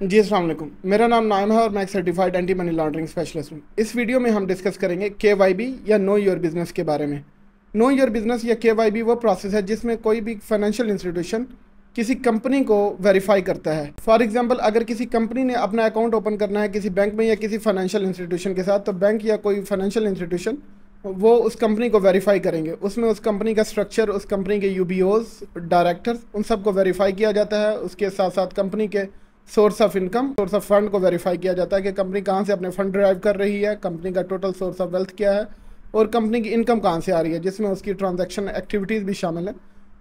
जी अस्सलाम वालेकुम। मेरा नाम नाइम है और मैं एक certified anti money laundering specialist हूँ। इस वीडियो में हम डिस्कस करेंगे KYB या नो योर बिज़नेस के बारे में। नो योर बिज़नेस या KYB वो प्रोसेस है जिसमें कोई भी फाइनेंशियल इंस्टीट्यूशन किसी कंपनी को वेरीफाई करता है। फॉर एग्जांपल, अगर किसी कंपनी ने अपना अकाउंट ओपन करना है किसी बैंक में या किसी फाइनेंशियल इंस्टीट्यूशन के साथ, तो बैंक या कोई फाइनेंशियल इंस्टीट्यूशन वो उस कंपनी को वेरीफाई करेंगे। उसमें उस कंपनी का स्ट्रक्चर, उस कंपनी के UBOs, डायरेक्टर्स, उन सब को वेरीफाई किया जाता है। उसके साथ साथ कंपनी के source of income, source of fund को वेरीफाई किया जाता है कि कंपनी कहाँ से अपने फंड ड्राइव कर रही है, कंपनी का टोटल सोर्स ऑफ वेल्थ क्या है और कंपनी की इनकम कहाँ से आ रही है, जिसमें उसकी ट्रांजैक्शन एक्टिविटीज़ भी शामिल है।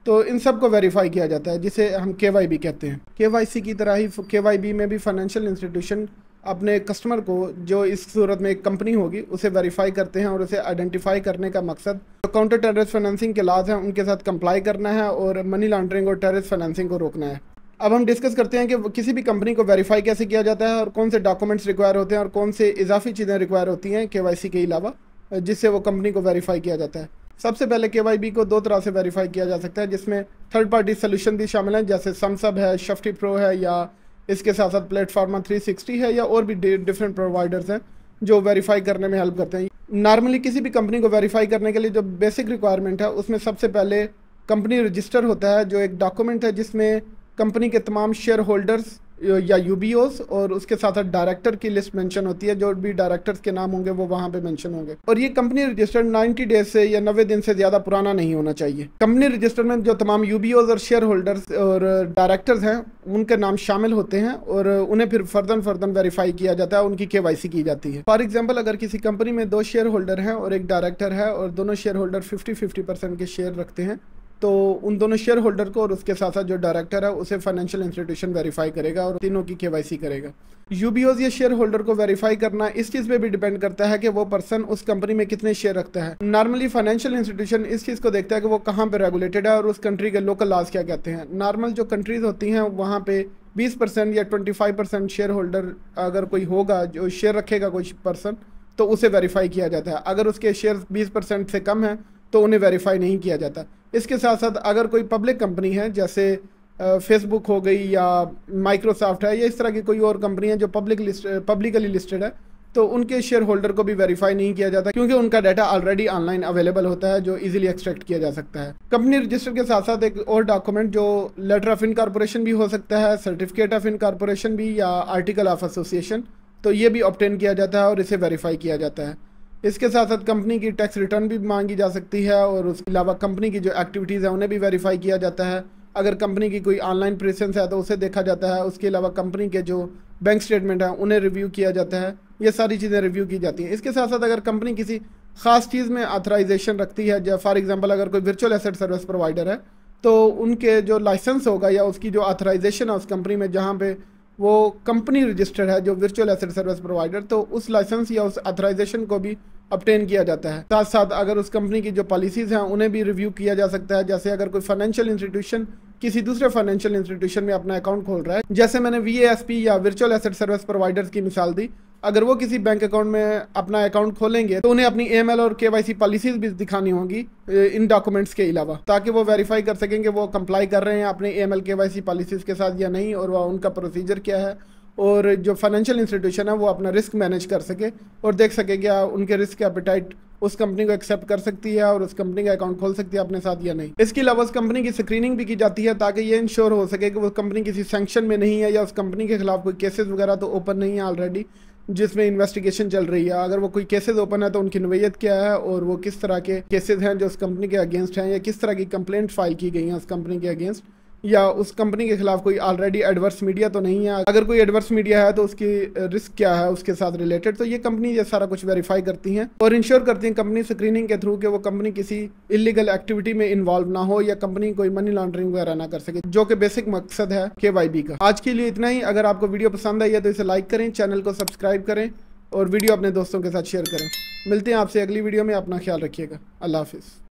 तो इन सब को वेरीफाई किया जाता है, जिसे हम KYB कहते हैं। KYC की तरह ही KYB में भी फाइनेंशियल इंस्टीट्यूशन अपने कस्टमर को, जो इस सूरत में एक कंपनी होगी, उसे वेरीफाई करते हैं और उसे आइडेंटिफाई करने का मकसद जो काउंटर टेररिस्ट फाइनेंसिंग के लॉज हैं उनके साथ कंप्लाई करना है और मनी लॉन्ड्रिंग और टेररिस्ट फाइनेंसिंग को रोकना है। अब हम डिस्कस करते हैं कि किसी भी कंपनी को वेरीफाई कैसे किया जाता है और कौन से डॉक्यूमेंट्स रिक्वायर होते हैं और कौन से इजाफी चीज़ें रिक्वायर होती हैं KYC के अलावा, जिससे वो कंपनी को वेरीफाई किया जाता है। सबसे पहले KYB को दो तरह से वेरीफाई किया जा सकता है, जिसमें थर्ड पार्टी सोल्यूशन भी शामिल हैं, जैसे समसब है, शफ्टी प्रो है, या इसके साथ साथ प्लेटफार्मा 360 है, या और भी डिफरेंट प्रोवाइडर्स हैं जो वेरीफाई करने में हेल्प करते हैं। नॉर्मली किसी भी कंपनी को वेरीफाई करने के लिए जो बेसिक रिक्वायरमेंट है उसमें सबसे पहले कंपनी रजिस्टर होता है, जो एक डॉक्यूमेंट है जिसमें कंपनी के तमाम शेयर होल्डर्स या UBOs और उसके साथ साथ डायरेक्टर की लिस्ट मेंशन होती है। जो भी डायरेक्टर्स के नाम होंगे वो वहाँ पे मेंशन होंगे। और ये कंपनी रजिस्टर 90 डेज से या 90 दिन से ज़्यादा पुराना नहीं होना चाहिए। कंपनी रजिस्टर में जो तमाम UBOs और शेयर होल्डर्स और डायरेक्टर्स हैं उनके नाम शामिल होते हैं और उन्हें फिर फर्दन वेरीफाई किया जाता है, उनकी KYC की जाती है। फॉर एग्जाम्पल, अगर किसी कंपनी में 2 शेयर होल्डर हैं और एक डायरेक्टर है और दोनों शेयर होल्डर 50-50% के शेयर रखते हैं, तो उन दोनों शेयर होल्डर को और उसके साथ साथ जो डायरेक्टर है उसे फाइनेंशियल इंस्टीट्यूशन वेरीफाई करेगा और तीनों की KYC करेगा। UBOs या शेयर होल्डर को वेरीफाई करना इस चीज़ पे भी डिपेंड करता है कि वो पर्सन उस कंपनी में कितने शेयर रखता है। नॉर्मली फाइनेंशियल इंस्टीट्यूशन इस चीज़ को देखता है कि वो कहाँ पे रेगुलेटेड है और उस कंट्री के लोकल लॉज क्या कहते हैं। नॉर्मल जो कंट्रीज होती हैं वहाँ पे 20% या 25% शेयर होल्डर अगर कोई होगा, जो शेयर रखेगा कोई पर्सन, तो उसे वेरीफाई किया जाता है। अगर उसके शेयर 20% से कम है तो उन्हें वेरीफाई नहीं किया जाता। इसके साथ साथ अगर कोई पब्लिक कंपनी है, जैसे फेसबुक हो गई या माइक्रोसॉफ्ट है या इस तरह की कोई और कंपनी है जो पब्लिकली लिस्टेड है, तो उनके शेयर होल्डर को भी वेरीफाई नहीं किया जाता, क्योंकि उनका डाटा ऑलरेडी ऑनलाइन अवेलेबल होता है जो इजीली एक्सट्रैक्ट किया जा सकता है। कंपनी रजिस्टर के साथ साथ एक और डॉक्यूमेंट जो लेटर ऑफ इनकॉर्पोरेशन भी हो सकता है, सर्टिफिकेट ऑफ इनकॉर्पोरेशन भी, या आर्टिकल ऑफ एसोसिएशन, तो ये भी ऑब्टेन किया जाता है और इसे वेरीफाई किया जाता है। इसके साथ साथ कंपनी की टैक्स रिटर्न भी मांगी जा सकती है और उसके अलावा कंपनी की जो एक्टिविटीज़ हैं उन्हें भी वेरीफाई किया जाता है। अगर कंपनी की कोई ऑनलाइन प्रेजेंस है तो उसे देखा जाता है। उसके अलावा कंपनी के जो बैंक स्टेटमेंट हैं उन्हें रिव्यू किया जाता है। ये सारी चीज़ें रिव्यू की जाती हैं। इसके साथ साथ अगर कंपनी किसी ख़ास चीज़ में ऑथराइजेशन रखती है, जैसे फॉर एग्जांपल अगर कोई वर्चुअल एसेट सर्विस प्रोवाइडर है, तो उनके जो लाइसेंस होगा या उसकी जो ऑथराइजेशन है उस कंपनी में जहाँ पे वो कंपनी रजिस्टर्ड है, जो वर्चुअल एसेट सर्विस प्रोवाइडर, तो उस लाइसेंस या उस ऑथराइजेशन को भी ऑब्टेन किया जाता है। साथ साथ अगर उस कंपनी की जो पॉलिसीज़ हैं उन्हें भी रिव्यू किया जा सकता है। जैसे अगर कोई फाइनेंशियल इंस्टीट्यूशन किसी दूसरे फाइनेंशियल इंस्टीट्यूशन में अपना अकाउंट खोल रहा है, जैसे मैंने VASP या वर्चुअल एसेट सर्विस प्रोवाइडर्स की मिसाल दी, अगर वो किसी बैंक अकाउंट में अपना अकाउंट खोलेंगे तो उन्हें अपनी AML और KYC पॉलिसीज़ भी दिखानी होंगी इन डॉक्यूमेंट्स के अलावा, ताकि वो वेरीफाई कर सकें कि वो कंप्लाई कर रहे हैं अपने AML KYC पॉलिसीज़ के साथ या नहीं, और वह उनका प्रोसीजर क्या है, और जो फाइनेंशियल इंस्टीट्यूशन है वो अपना रिस्क मैनेज कर सके और देख सके क्या उनके रिस्क एपेटाइट उस कंपनी को एक्सेप्ट कर सकती है और उस कंपनी का अकाउंट खोल सकती है अपने साथ या नहीं। इसके अलावा उस कंपनी की स्क्रीनिंग भी की जाती है ताकि ये इंश्योर हो सके कि वो कंपनी किसी सैंक्शन में नहीं है या उस कंपनी के खिलाफ कोई केसेस वगैरह तो ओपन नहीं है ऑलरेडी जिसमें इन्वेस्टिगेशन चल रही है। अगर वो कोई केसेस ओपन है तो उनकी नोयत क्या है और वो किस तरह के केसेस हैं जो उस कंपनी के अगेंस्ट हैं, या किस तरह की कंप्लेंट फाइल की गई हैं उस कंपनी के अगेंस्ट, या उस कंपनी के खिलाफ कोई ऑलरेडी एडवर्स मीडिया तो नहीं है। अगर कोई एडवर्स मीडिया है तो उसकी रिस्क क्या है उसके साथ रिलेटेड। तो ये कंपनी ये सारा कुछ वेरीफाई करती हैं और इंश्योर करती हैं कंपनी स्क्रीनिंग के थ्रू कि वो कंपनी किसी इलीगल एक्टिविटी में इन्वॉल्व ना हो या कंपनी कोई मनी लॉन्ड्रिंग वगैरह ना कर सके, जो कि बेसिक मकसद है KYB का। आज के लिए इतना ही। अगर आपको वीडियो पसंद आई है तो इसे लाइक करें, चैनल को सब्सक्राइब करें और वीडियो अपने दोस्तों के साथ शेयर करें। मिलते हैं आपसे अगली वीडियो में। अपना ख्याल रखिएगा। अल्लाह हाफिज़।